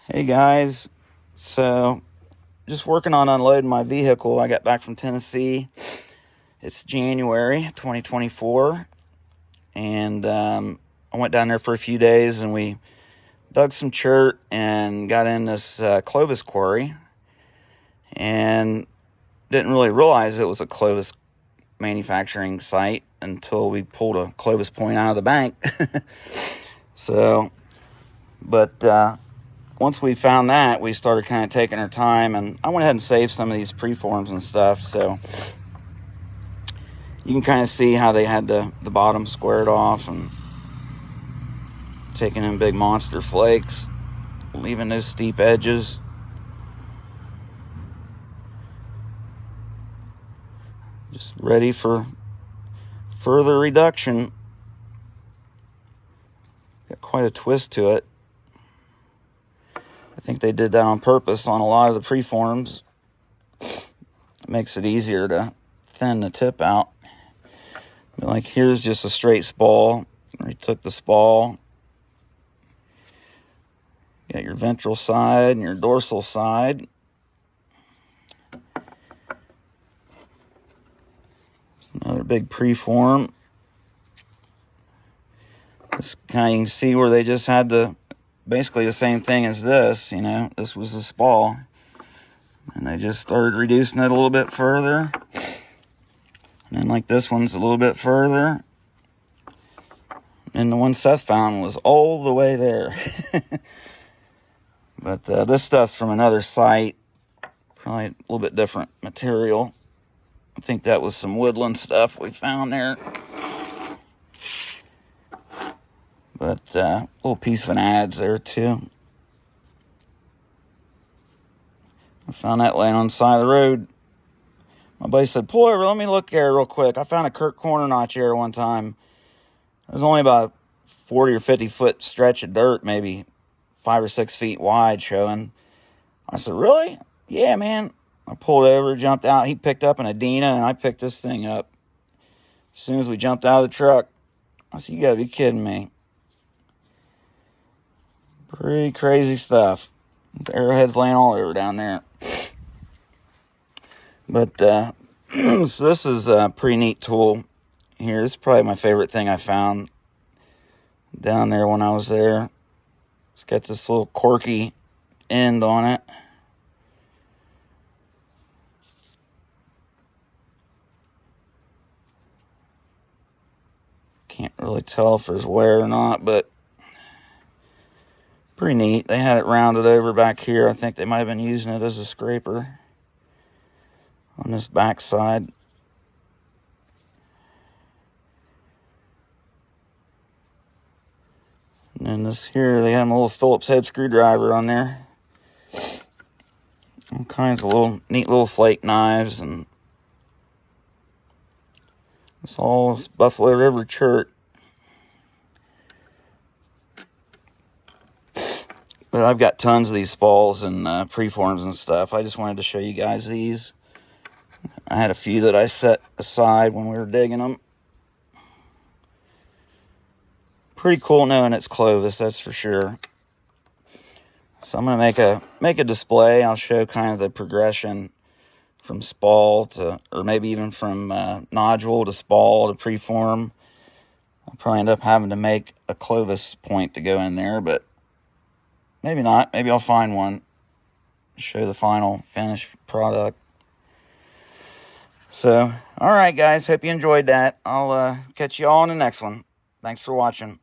Hey guys, so just working on unloading my vehicle. I got back from Tennessee. It's January 2024, and I went down there for a few days and we dug some chert and got in this Clovis quarry, and didn't really realize it was a Clovis manufacturing site until we pulled a Clovis point out of the bank. So, but once we found that, we started kind of taking our time, and I went ahead and saved some of these preforms and stuff, so you can kind of see how they had the bottom squared off and taking in big monster flakes, leaving those steep edges. Just ready for further reduction. Got quite a twist to it. I think they did that on purpose on a lot of the preforms. It makes it easier to thin the tip out. But like here's just a straight spall. We took the spall. You got your ventral side and your dorsal side. It's another big preform. This kind you can see where they just had basically the same thing as this, this was the spall. And they just started reducing it a little bit further. And then like this one's a little bit further. And the one Seth found was all the way there. But this stuff's from another site. Probably a little bit different material. I think that was some woodland stuff we found there. But a little piece of an adze there too. I found that laying on the side of the road. My buddy said, pull over, let me look there real quick. I found a Kirk corner notch here one time. It was only about a 40 or 50 foot stretch of dirt, maybe 5 or 6 feet wide showing. I said, really? Yeah, man. I pulled over, jumped out. He picked up an Adina, and I picked this thing up. As soon as we jumped out of the truck, I said, you gotta be kidding me. Pretty crazy stuff. The arrowheads laying all over down there. But so this is a pretty neat tool here. This is probably my favorite thing I found down there when I was there. It's got this little quirky end on it. Can't really tell if there's wear or not, but pretty neat. They had it rounded over back here. I think they might have been using it as a scraper on this back side. And then this here, they have a little Phillips head screwdriver on there. All kinds of neat little flake knives, and it's all Buffalo River chert. But I've got tons of these spalls and preforms and stuff. I just wanted to show you guys these. I had a few that I set aside when we were digging them. Pretty cool knowing it's Clovis, that's for sure. So I'm gonna make a display. I'll show kind of the progression from spall to, or maybe even from nodule to spall to preform. I'll probably end up having to make a Clovis point to go in there, but maybe not. Maybe I'll find one. Show the final finished product. So, all right, guys. Hope you enjoyed that. I'll catch you all in the next one. Thanks for watching.